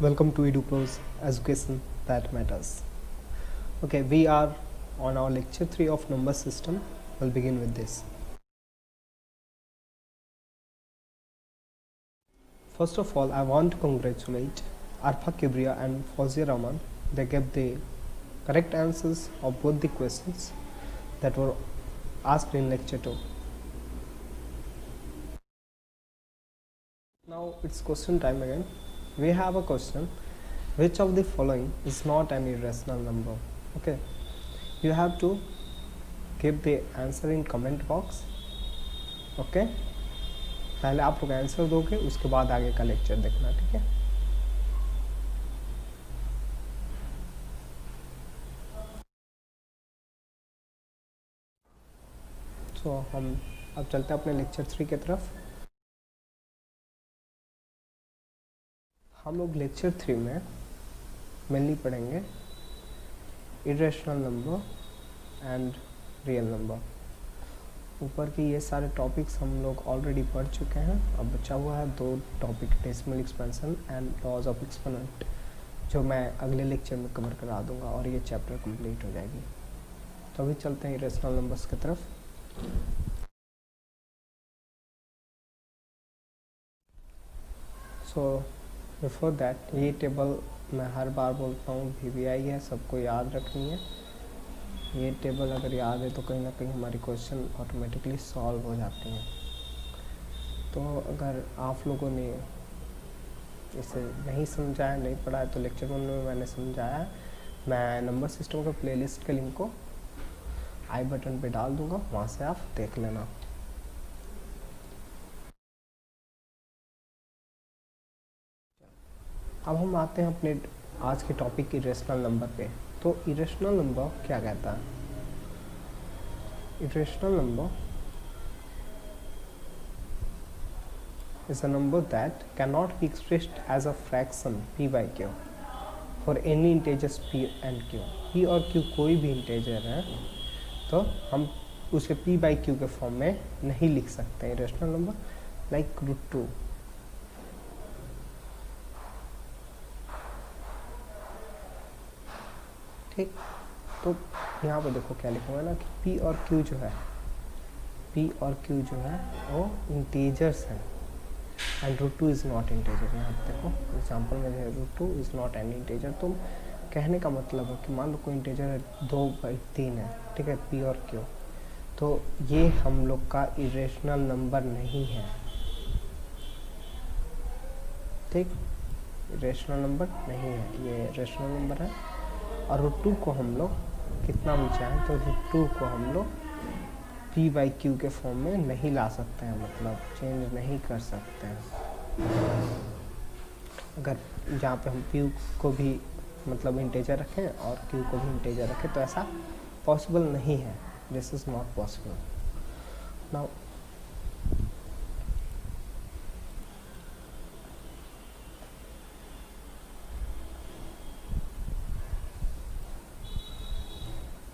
Welcome to EduPro's Education That Matters. Okay, we are on our lecture 3 of number system. We'll begin with this. First of all, I want to congratulate Arfa Kibria and Fawzia Rahman. They gave the correct answers of both the questions that were asked in lecture 2. Now it's question time again. We have a question: which of the following is not an irrational number? Okay, you have to give the answer in comment box. Okay, पहले आप लोग answer दोगे, उसके बाद आगे का lecture देखना, ठीक है? तो हम अब चलते हैं अपने लेक्चर 3 की तरफ. हम लोग लेक्चर 3 में मेनली पढ़ेंगे irrational number and real number. ऊपर के ये सारे टॉपिक्स हम लोग ऑलरेडी पढ़ चुके हैं. अब बचा हुआ है 2 topic, decimal expansion and laws of exponent, जो मैं अगले लेक्चर में कवर करा दूंगा और ये चैप्टर कंप्लीट हो जाएगी. तो अभी चलते हैं इरेशनल नंबर्स की तरफ. सो बिफोर दैट, ये टेबल मैं हर बार बोलता हूँ VBI है, सबको याद रखनी है. ये टेबल अगर याद है तो कहीं ना कहीं हमारी क्वेश्चन ऑटोमेटिकली सॉल्व हो जाती हैं. तो अगर आप लोगों ने इसे नहीं समझा है, नहीं पढ़ा है, तो लेक्चर 1 में मैंने समझाया है. मैं नंबर सिस्टम का प्लेलिस्ट के लिंक को आई बटन पे डाल दूँगा, वहाँ से आप देख लेना. अब हम आते हैं अपने आज के टॉपिक इरेशनल नंबर पे. तो इरेशनल नंबर क्या कहता है? Irrational number is a number that can not be expressed as a fraction p by q for any integers p and q. p और q कोई भी इंटेजर है तो हम उसे p by q के फॉर्म में नहीं लिख सकते. Irrational number like √2. ठीक, तो यहाँ पे देखो क्या लिखा हुआ है ना कि P और Q जो है, P और Q जो है वो इंटीजर्स हैं एंड √2 इज़ नॉट इंटीजर. यहाँ पे देखो एग्जांपल में है √2 इज़ नॉट एन इंटीजर. तो कहने का मतलब है कि मान लो कोई इंटीजर है 2/3 है, ठीक है, P और Q, तो ये हम लोग का इरेशनल नंबर नहीं है. ठीक, इरेशनल नंबर नहीं है, ये इरेशनल नंबर है. और √2 को हम लोग कितना भी चाहें तो √2 को हम लोग p by q के फॉर्म में नहीं ला सकते हैं, मतलब चेंज नहीं कर सकते हैं. अगर जहाँ पे हम p को भी मतलब इंटेजर रखें और q को भी इंटेजर रखें तो ऐसा पॉसिबल नहीं है. This is not possible. Now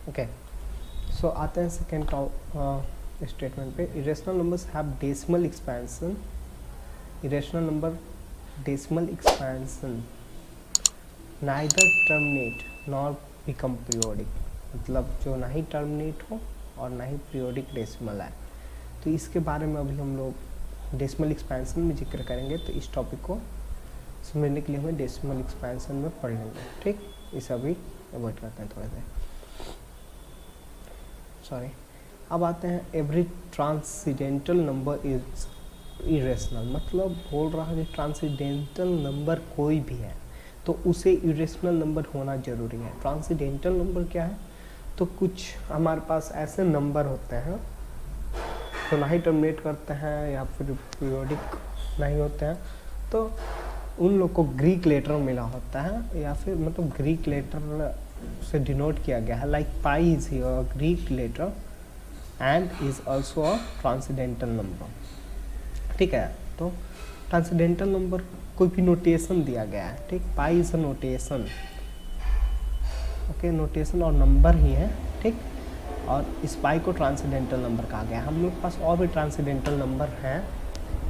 okay, so आते हैं सेकेंड स्टेटमेंट पे. Irrational numbers have decimal expansion. Irrational number decimal expansion neither terminate nor become periodic, मतलब जो ना ही टर्मिनेट हो और ना ही पीरियोडिक डेसिमल है. तो इसके बारे में अभी हम लोग डेसिमल एक्सपेंशन में जिक्र करेंगे. तो इस टॉपिक को समझने के लिए हमें डेसिमल एक्सपेंशन में पढ़ लेंगे. ठीक, इसे अभी अवॉइड करते हैं थोड़े से. सॉरी. अब आते हैं every transcendental number is irrational. मतलब बोल रहा है कि ट्रांसीडेंटल नंबर कोई भी है तो उसे इरेशनल नंबर होना जरूरी है. ट्रांसीडेंटल नंबर क्या है? तो कुछ हमारे पास ऐसे नंबर होते हैं तो ना ही टर्मिनेट करते हैं या फिर पीरियोडिक नहीं होते हैं, तो उन लोग को ग्रीक लेटर मिला होता है या फिर मतलब ग्रीक लेटर से डिनोट किया गया है. Like pi is here Greek letter and is also a transcendental number. ठीक है, तो ट्रांसीडेंटल नंबर कोई भी नोटेशन दिया गया है. ठीक, pi is a notation. Okay, notation और नंबर ही है. ठीक, और इस पाई को ट्रांसीडेंटल नंबर कहा गया है. हम लोग के पास और भी ट्रांसीडेंटल नंबर हैं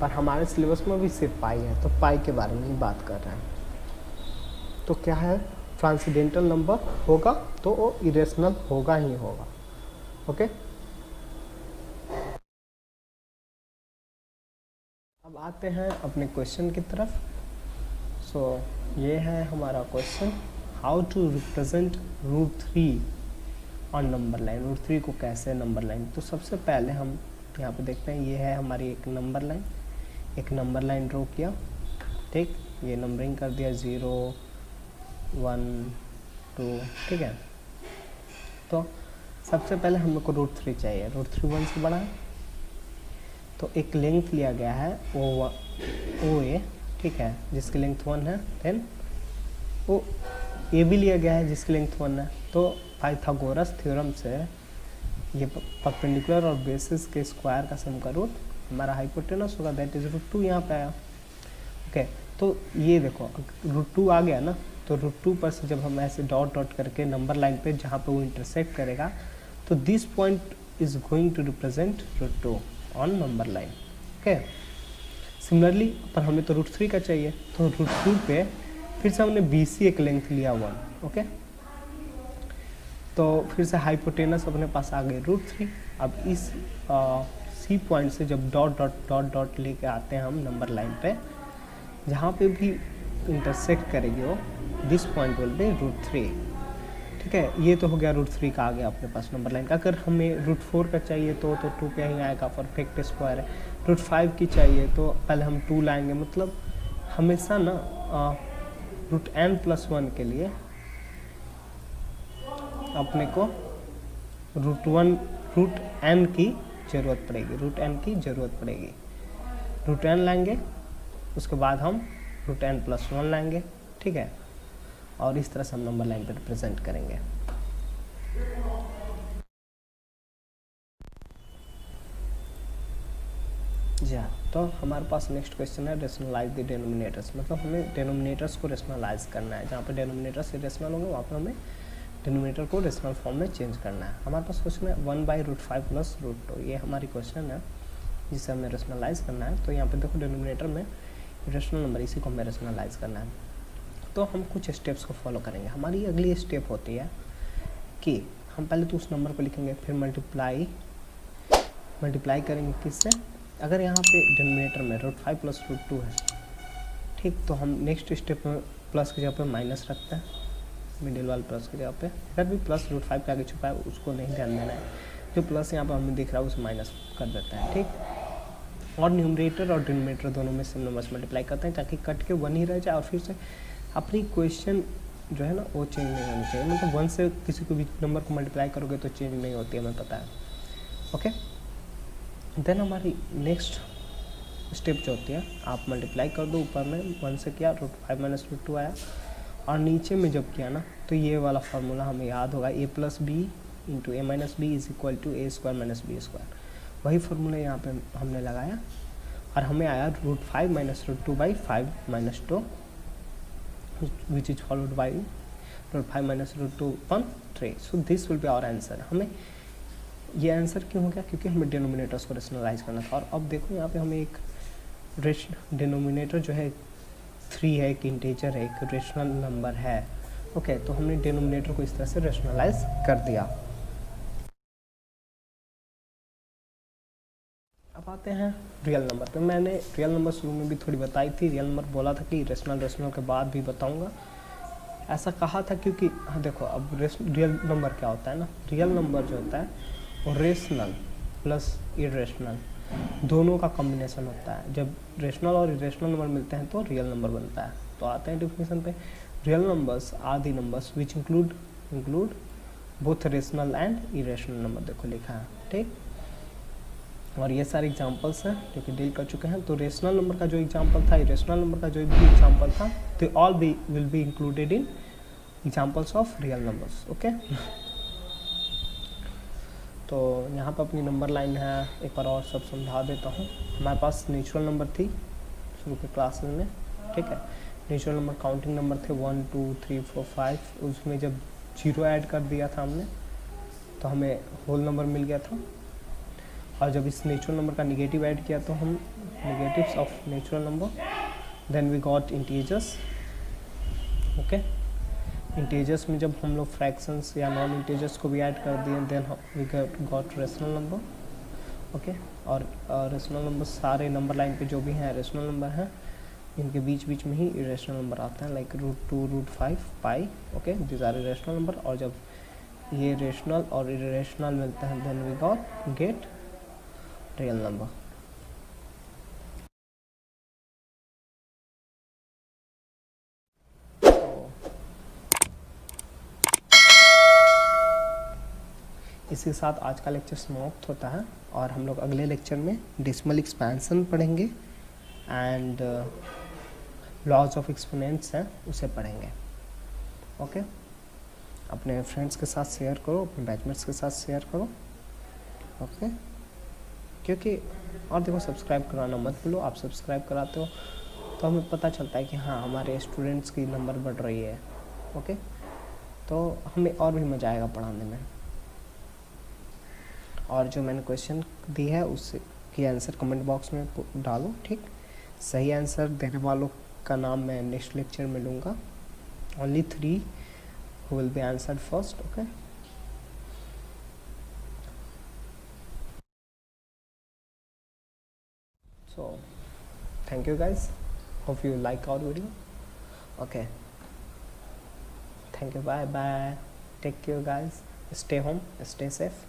पर हमारे सिलेबस में भी सिर्फ पाई है, तो पाई के बारे में ही बात कर रहे हैं. तो क्या है, ट्रांसीडेंटल नंबर होगा तो वो इरेशनल होगा ही होगा। ओके, अब आते हैं अपने क्वेश्चन की तरफ। सो ये है हमारा question, how to represent √3 on number line. √3 को कैसे नंबर लाइन, तो सबसे पहले हम यहाँ पे देखते हैं, ये है हमारी एक नंबर लाइन ड्रॉ किया, ठीक, ये नंबरिंग कर दिया 0 1 2, ठीक है। तो सबसे पहले हम लोग को √3 चाहिए, √3 1 से बड़ा है, तो एक लेंथ लिया गया है ओ ए, ठीक है, जिसकी लेंथ 1 है। देन ओ ए भी लिया गया है जिसकी लेंथ 1 है। तो पाइथागोरस थ्योरम से ये परपेंडिकुलर और बेसिस के स्क्वायर का सम का रूट हमारा हाइपोटेनस होगा, दैट इज √2 यहाँ पे आया। ओके, तो ये देखो √2 आ गया ना, तो √2 पर से जब हम ऐसे डॉट डॉट करके नंबर लाइन पे जहाँ पे वो इंटरसेक्ट करेगा, तो this point is going to represent √2 on number line. Okay, similarly पर हमें तो √3 का चाहिए, तो √2 पे फिर से हमने BC एक लेंथ लिया 1। ओके, तो फिर से हाइपोटेनस अपने पास आ गए √3। अब इस C पॉइंट से जब डॉट डॉट डॉट डॉट लेके आते हैं हम नंबर लाइन पे, जहाँ पे भी इंटरसेक्ट करेगी वो, दिस पॉइंट विल बी √3, ठीक है। ये तो हो गया √3 का आ गया अपने पास नंबर लाइन का। अगर हमें √4 का चाहिए तो 2 पे ही आएगा, परफेक्ट स्क्वायर है। √5 की चाहिए तो पहले हम 2 लाएंगे, मतलब हमेशा ना √n+1 के लिए अपने को √n की ज़रूरत पड़ेगी, √n लाएंगे, उसके बाद हम √n+1 लाएंगे, ठीक है, और इस तरह से हम नंबर लाइन पर रिप्रेजेंट करेंगे। जी हाँ, तो हमारे पास नेक्स्ट क्वेश्चन है रेशनलाइज द डेनोमिनेटर्स, मतलब हमें डेनोमिनेटर्स को रेशनलाइज करना है। जहाँ पे डेनोमिनेटर्स इरेशनल होंगे वहाँ पर हमें डिनोमिनेटर को रेशनल फॉर्म में चेंज करना है। हमारे पास क्वेश्चन है 1/√5 + √2, ये हमारी क्वेश्चन है जिसे हमें रेशनलाइज करना है। तो यहाँ पे देखो डिनोमिनेटर में रेशनल नंबर, इसी को हमें रेशनलाइज करना है। तो हम कुछ स्टेप्स को फॉलो करेंगे। हमारी अगली स्टेप होती है कि हम पहले तो उस नंबर को लिखेंगे, फिर मल्टीप्लाई करेंगे किससे, अगर यहाँ पे डिनोमिनेटर में √5 + √2 है, ठीक, तो हम नेक्स्ट स्टेप में प्लस की जगह पे माइनस रखते हैं, मिडिल वाले प्लस की जगह पे। अगर भी प्लस √5 के आगे छुपा है उसको नहीं ध्यान देना है, जो प्लस यहाँ पर हमें दिख रहा है उसे माइनस कर देते हैं, ठीक। और न्यूमरेटर और डिनोमिनेटर दोनों में सेम नंबर मल्टीप्लाई करते हैं ताकि कट के 1 ही रह जाए, और फिर से अपनी क्वेश्चन जो है ना वो चेंज नहीं होनी चाहिए। मतलब 1 से किसी को भी नंबर को मल्टीप्लाई करोगे तो चेंज नहीं होती है, हमें पता है। ओके, देन हमारी नेक्स्ट स्टेप जो होती है, आप मल्टीप्लाई कर दो, ऊपर में 1 से किया √5 - √2 आया, और नीचे में जब किया ना तो ये वाला फार्मूला हमें याद होगा, a + b × a - b = a² - b²। वही फार्मूला यहाँ पे हमने लगाया और हमें आया √5 - √2/5 - 2 which is followed by √5 - √2/3। So this will be our answer. हमें ये आंसर क्यों हो गया, क्योंकि हमें डिनोमिनेटर्स को रेशनलाइज करना था। और अब देखो यहाँ पे हमें एक डिनोमिनेटर जो है 3 है, एक इंटीजर है, एक रेशनल नंबर है। ओके, तो हमने डिनोमिनेटर को इस तरह से रेशनलाइज कर दिया। अब आते हैं रियल नंबर पे। मैंने रियल नंबर शुरू में भी थोड़ी बताई थी, रियल नंबर बोला था कि रेशनल के बाद भी बताऊंगा, ऐसा कहा था क्योंकि हाँ देखो अब रियल नंबर क्या होता है ना, रियल नंबर जो होता है वो रेशनल प्लस इरेशनल दोनों का कॉम्बिनेशन होता है। जब रेशनल और इरेशनल नंबर मिलते हैं तो रियल नंबर बनता है। तो आते हैं डिफिनेशन पे, real numbers are the numbers which include both rational and irrational number, देखो लिखा है, ठीक। और ये सारे एग्जांपल्स हैं जो कि डील कर चुके हैं। तो रेशनल नंबर का जो एग्जांपल था, इरेशनल नंबर का जो भी एग्जांपल था, they all will be included in examples of real numbers. Okay, तो यहाँ पर अपनी नंबर लाइन है, एक बार और सब समझा देता हूँ। हमारे पास नेचुरल नंबर थी शुरू के क्लास में, ठीक है। नेचुरल नंबर काउंटिंग नंबर थे 1 2 3 4 5। उसमें जब 0 ऐड कर दिया था हमने तो हमें होल नंबर मिल गया था। और जब इस नेचुरल नंबर का निगेटिव ऐड किया तो हम negatives of natural number, then we got integers, okay. Integers में जब हम लोग फ्रैक्शंस या नॉन इंटीजर्स को भी ऐड कर दिए then we got rational number. Okay, और रेशनल नंबर सारे नंबर लाइन पे जो भी हैं रेशनल नंबर हैं, इनके बीच बीच में ही इरेशनल नंबर आते हैं, like √2 √5 pi. Okay, this are irrational number. और जब ये रेशनल और इरेशनल मिलते हैं then we got get real number. इसी के साथ आज का लेक्चर समाप्त होता है और हम लोग अगले लेक्चर में डेसिमल एक्सपेंशन पढ़ेंगे एंड लॉज ऑफ एक्सपोनेंट्स हैं उसे पढ़ेंगे। ओके, अपने फ्रेंड्स के साथ शेयर करो, अपने बैचमेट्स के साथ शेयर करो। ओके, क्योंकि और देखो सब्सक्राइब कराना मत भूलो, आप सब्सक्राइब कराते हो तो हमें पता चलता है कि हाँ हमारे स्टूडेंट्स की नंबर बढ़ रही है। ओके, तो हमें और भी मज़ा आएगा पढ़ाने में। और जो मैंने क्वेश्चन दी है उसके की आंसर कमेंट बॉक्स में डालो, ठीक। सही आंसर देने वालों का नाम मैं नेक्स्ट लेक्चर में लूँगा। Only 3 who will be answered first. Okay, so thank you guys, hope you like our video. Okay, thank you, bye bye, take care guys, stay home, stay safe.